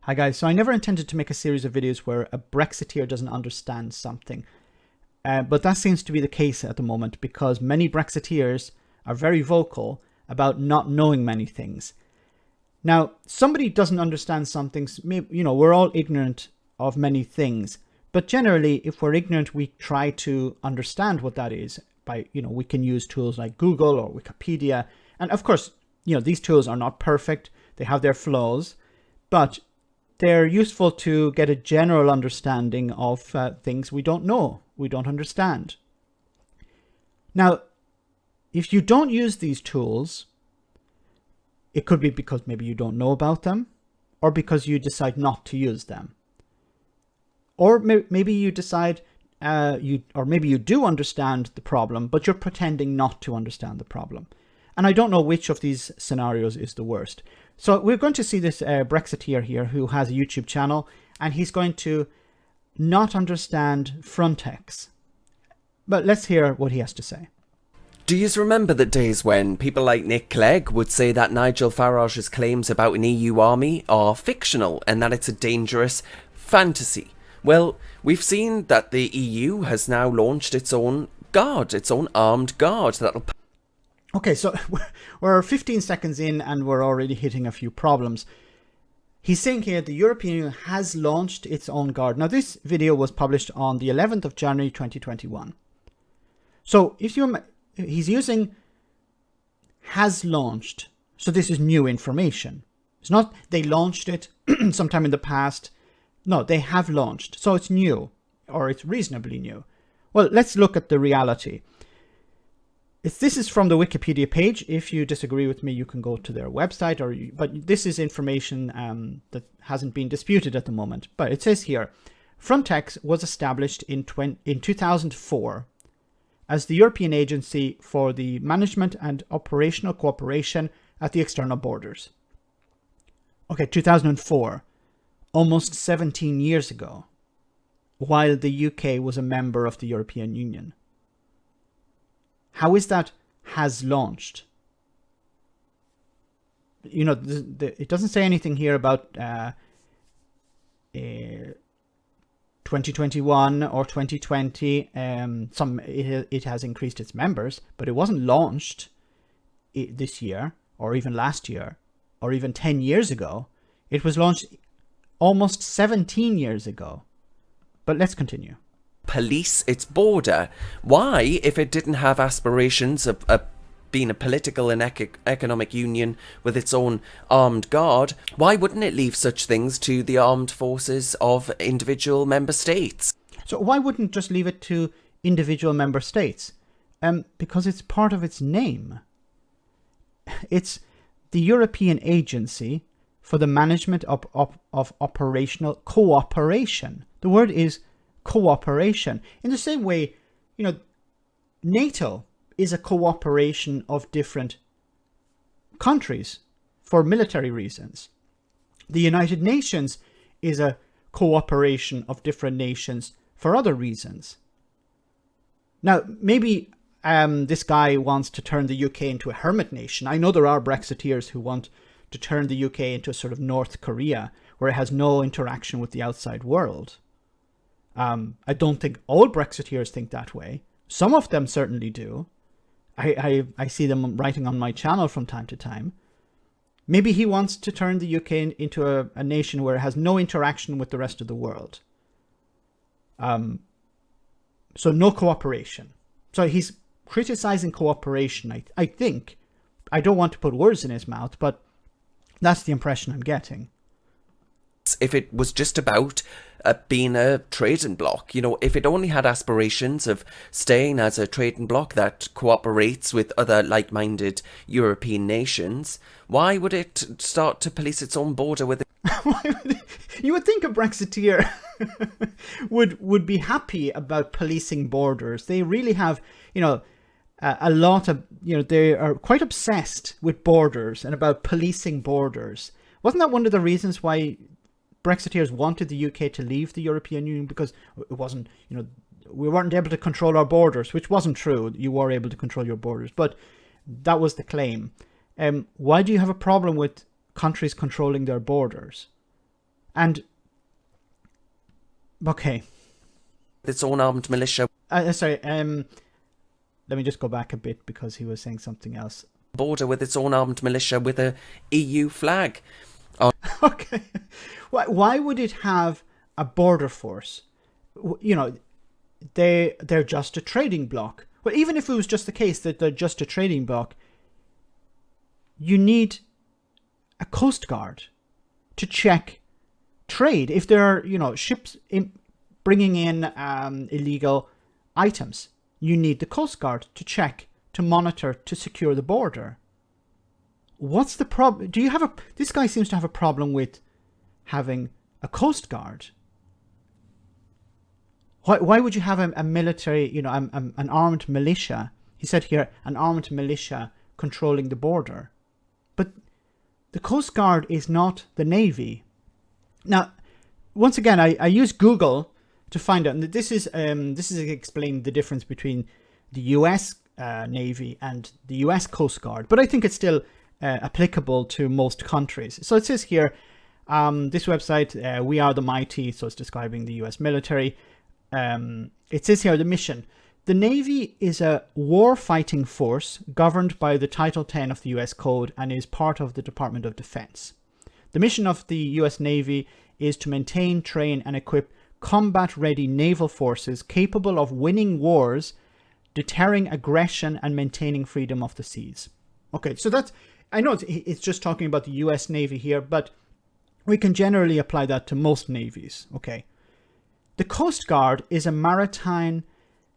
Hi guys, so I never intended to make a series of videos where a Brexiteer doesn't understand something. But that seems to be the case at the moment because many Brexiteers are very vocal about not knowing many things. Now, somebody doesn't understand something, we're all ignorant of many things. But generally, if we're ignorant, we try to understand what that is by, we can use tools like Google or Wikipedia. And of course, these tools are not perfect. They have their flaws, but they're useful to get a general understanding of things we don't know, we don't understand. Now, if you don't use these tools, it could be because maybe you don't know about them or because you decide not to use them. Or maybe you decide, maybe you do understand the problem, but you're pretending not to understand the problem. And I don't know which of these scenarios is the worst. So we're going to see this Brexiteer here who has a YouTube channel, and he's going to not understand Frontex. But let's hear what he has to say. Do you remember the days when people like Nick Clegg would say that Nigel Farage's claims about an EU army are fictional and that it's a dangerous fantasy? Well, we've seen that the EU has now launched its own guard, its own armed guard that'll... Okay, so we're 15 seconds in and we're already hitting a few problems. He's saying here the European Union has launched its own guard. Now, this video was published on the 11th of January 2021. So he's using has launched. So this is new information. It's not they launched it sometime in the past. No, they have launched. So it's new, or it's reasonably new. Well, let's look at the reality. This is from the Wikipedia page. If you disagree with me, you can go to their website. But this is information that hasn't been disputed at the moment. But it says here, Frontex was established in 2004 as the European Agency for the Management and Operational Cooperation at the External Borders. Okay, 2004, almost 17 years ago, while the UK was a member of the European Union. How is that has launched? It doesn't say anything here about 2021 or 2020. It has increased its members, but it wasn't launched this year or even last year or even 10 years ago. It was launched almost 17 years ago. But let's continue. Police its border. Why, if it didn't have aspirations of being a political and economic union with its own armed guard, why wouldn't it leave such things to the armed forces of individual member states? So why wouldn't it just leave it to individual member states? Because it's part of its name. It's the European Agency for the Management of Operational Cooperation. The word is cooperation. In the same way, NATO is a cooperation of different countries for military reasons. The United Nations is a cooperation of different nations for other reasons. Now, maybe this guy wants to turn the UK into a hermit nation. I know there are Brexiteers who want to turn the UK into a sort of North Korea, where it has no interaction with the outside world. I don't think all Brexiteers think that way. Some of them certainly do. I see them writing on my channel from time to time. Maybe he wants to turn the UK into a nation where it has no interaction with the rest of the world. So no cooperation. So he's criticizing cooperation, I think. I don't want to put words in his mouth, but that's the impression I'm getting. If it was just about being a trading bloc, if it only had aspirations of staying as a trading bloc that cooperates with other like-minded European nations, why would it start to police its own border with it? You would think a Brexiteer would be happy about policing borders. They really have, a lot of, they are quite obsessed with borders and about policing borders. Wasn't that one of the reasons why Brexiteers wanted the UK to leave the European Union? Because it wasn't, we weren't able to control our borders, which wasn't true. You were able to control your borders, but that was the claim. Why do you have a problem with countries controlling their borders? And okay, Its own armed militia. sorry. Let me just go back a bit because he was saying something else. Border with its own armed militia with a EU flag. Okay, why would it have a border force? You know, they're just a trading bloc. Well, even if it was just the case that they're just a trading bloc, you need a coast guard to check trade. If there are, ships bringing in illegal items, you need the coast guard to check, to monitor, to secure the border. What's the problem? This guy seems to have a problem with having a coast guard. Why would you have a military, an armed militia? He said here, an armed militia controlling the border. But the Coast Guard is not the Navy. Now, once again, I use Google to find out. And this is explaining the difference between the US Navy and the US Coast Guard. But I think it's still applicable to most countries. So it says here, this website, We Are the Mighty, so it's describing the US military. It says here the mission. The Navy is a war-fighting force governed by the Title 10 of the US Code and is part of the Department of Defense. The mission of the US Navy is to maintain, train, and equip combat-ready naval forces capable of winning wars, deterring aggression, and maintaining freedom of the seas. Okay, so that's... I know it's just talking about the US Navy here, but we can generally apply that to most navies, okay? The Coast Guard is a maritime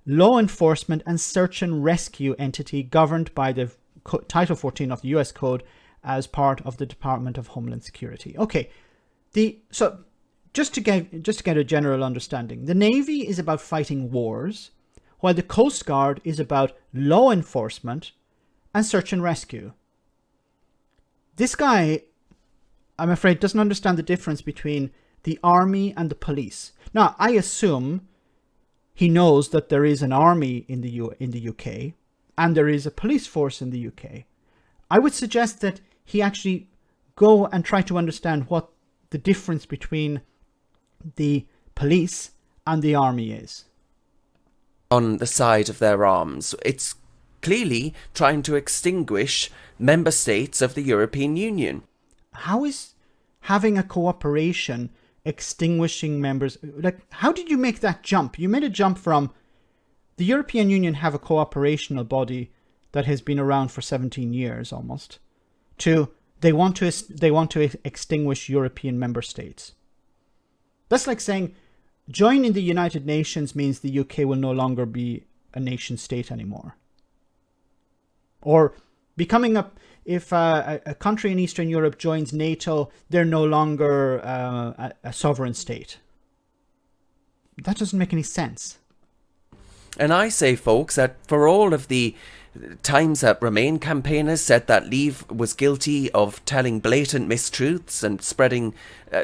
law enforcement and search and rescue entity governed by the Title 14 of the US Code as part of the Department of Homeland Security. Okay, so just to get a general understanding, the Navy is about fighting wars, while the Coast Guard is about law enforcement and search and rescue. This guy, I'm afraid, doesn't understand the difference between the army and the police. Now, I assume he knows that there is an army in the UK and there is a police force in the UK. I would suggest that he actually go and try to understand what the difference between the police and the army is. On the side of their arms. It's clearly trying to extinguish member states of the European Union. How is having a cooperation extinguishing members? Like, how did you make that jump? You made a jump from the European Union have a cooperational body that has been around for 17 years almost, to they want to extinguish European member states. That's like saying joining the United Nations means the UK will no longer be a nation state anymore. Or becoming if a country in Eastern Europe joins NATO, they're no longer a sovereign state. That doesn't make any sense. And I say, folks, that for all of the times that Remain campaigners said that Leave was guilty of telling blatant mistruths and spreading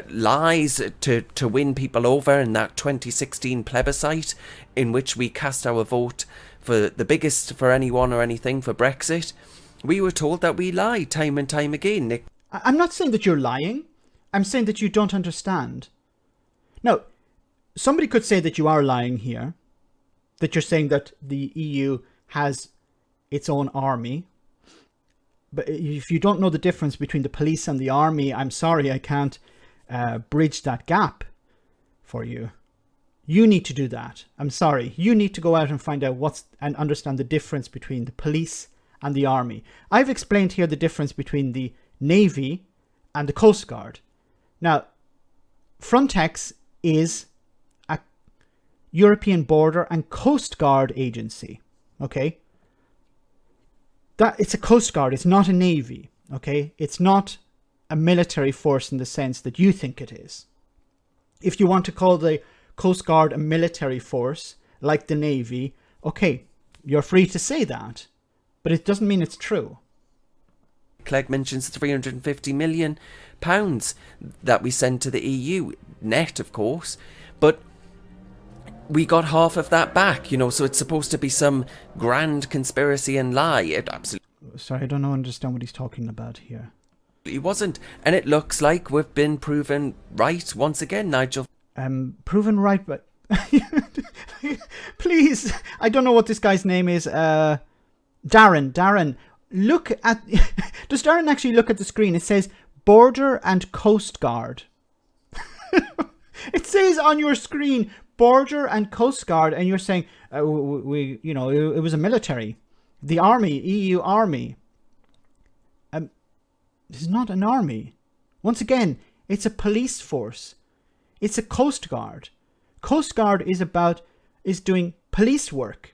lies to win people over in that 2016 plebiscite in which we cast our vote for the biggest for anyone or anything for Brexit, we were told that we lie time and time again, Nick. I'm not saying that you're lying. I'm saying that you don't understand. Now, somebody could say that you are lying here, that you're saying that the EU has its own army. But if you don't know the difference between the police and the army, I'm sorry, I can't bridge that gap for you. You need to do that. I'm sorry. You need to go out and find out and understand the difference between the police and the army. I've explained here the difference between the Navy and the Coast Guard. Now, Frontex is a European Border and Coast Guard agency, okay? It's a Coast Guard, it's not a Navy, okay? It's not a military force in the sense that you think it is. If you want to call the Coast Guard a military force, like the Navy, okay, you're free to say that, but it doesn't mean it's true. Clegg mentions £350 million that we send to the EU, net of course, but we got half of that back, so it's supposed to be some grand conspiracy and lie. It absolutely... Sorry, I don't understand what he's talking about here. He wasn't. And it looks like we've been proven right once again, Nigel. Proven right, but please, I don't know what this guy's name is. Darren, look at. Does Darren actually look at the screen? It says Border and Coast Guard. It says on your screen Border and Coast Guard, and you're saying it was a military, the army, EU army. This is not an army. Once again, it's a police force. It's a Coast Guard. Coast Guard is doing police work.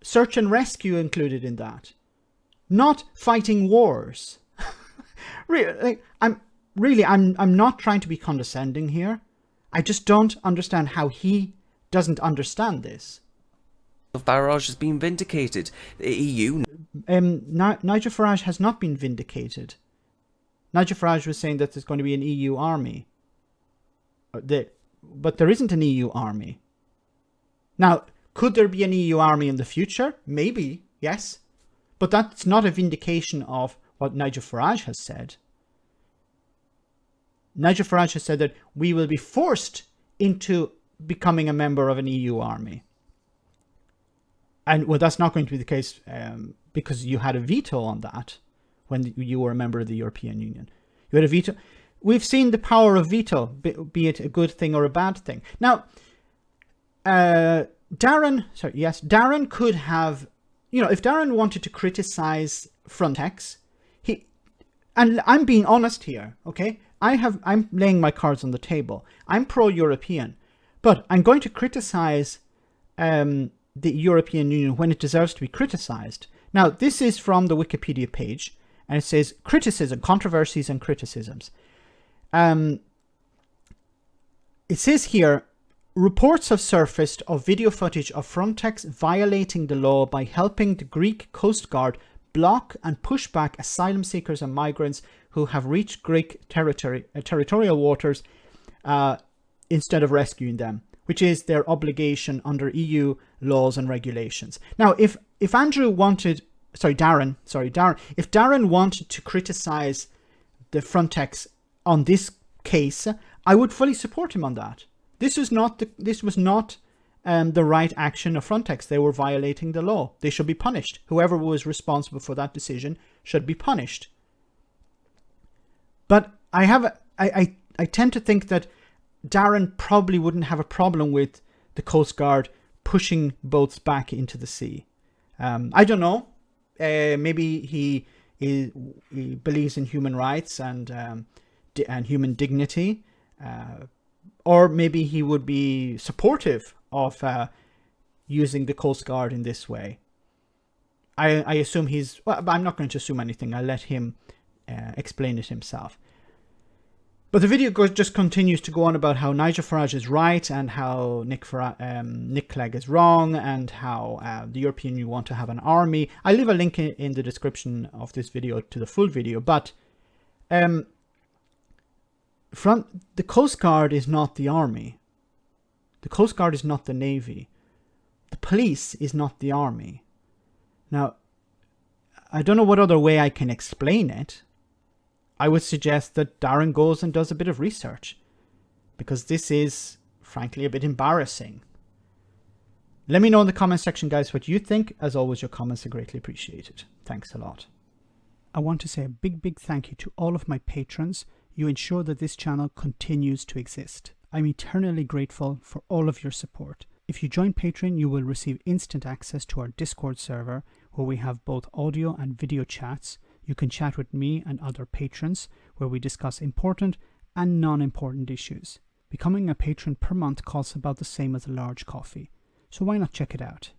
Search and rescue included in that. Not fighting wars. I'm not trying to be condescending here. I just don't understand how he doesn't understand this. Farage has been vindicated. The EU... Nigel Farage has not been vindicated. Nigel Farage was saying that there's going to be an EU army. But there isn't an EU army. Now, could there be an EU army in the future? Maybe, yes. But that's not a vindication of what Nigel Farage has said. Nigel Farage has said that we will be forced into becoming a member of an EU army. And well, that's not going to be the case because you had a veto on that when you were a member of the European Union. You had a veto. We've seen the power of veto, be it a good thing or a bad thing. Now, Darren could have, if Darren wanted to criticize Frontex, and I'm being honest here, okay? I'm laying my cards on the table. I'm pro-European, but I'm going to criticize the European Union when it deserves to be criticized. Now, this is from the Wikipedia page, and it says criticism, controversies and criticisms. It says here, reports have surfaced of video footage of Frontex violating the law by helping the Greek Coast Guard block and push back asylum seekers and migrants who have reached Greek territorial waters instead of rescuing them, which is their obligation under EU laws and regulations. Now, if Darren wanted to criticize the Frontex on this case, I would fully support him on that. This was not the right action of Frontex. They were violating the law. They should be punished. Whoever was responsible for that decision should be punished. But I tend to think that Darren probably wouldn't have a problem with the Coast Guard pushing boats back into the sea. I don't know. Maybe he believes in human rights and human dignity, or maybe he would be supportive of using the Coast Guard in this way. I assume I'm not going to assume anything. I'll let him explain it himself. But the video just continues to go on about how Nigel Farage is right and how Nick Cleg is wrong and how the European Union want to have an army. I'll leave a link in the description of this video to the full video. But the Coast Guard is not the army. The Coast Guard is not the Navy. The police is not the army. Now, I don't know what other way I can explain it. I would suggest that Darren goes and does a bit of research, because this is, frankly, a bit embarrassing. Let me know in the comment section, guys, what you think. As always, your comments are greatly appreciated. Thanks a lot. I want to say a big thank you to all of my patrons. You ensure that this channel continues to exist. I'm eternally grateful for all of your support. If you join Patreon, you will receive instant access to our Discord server, where we have both audio and video chats. You can chat with me and other patrons, where we discuss important and non-important issues. Becoming a patron per month costs about the same as a large coffee, so why not check it out?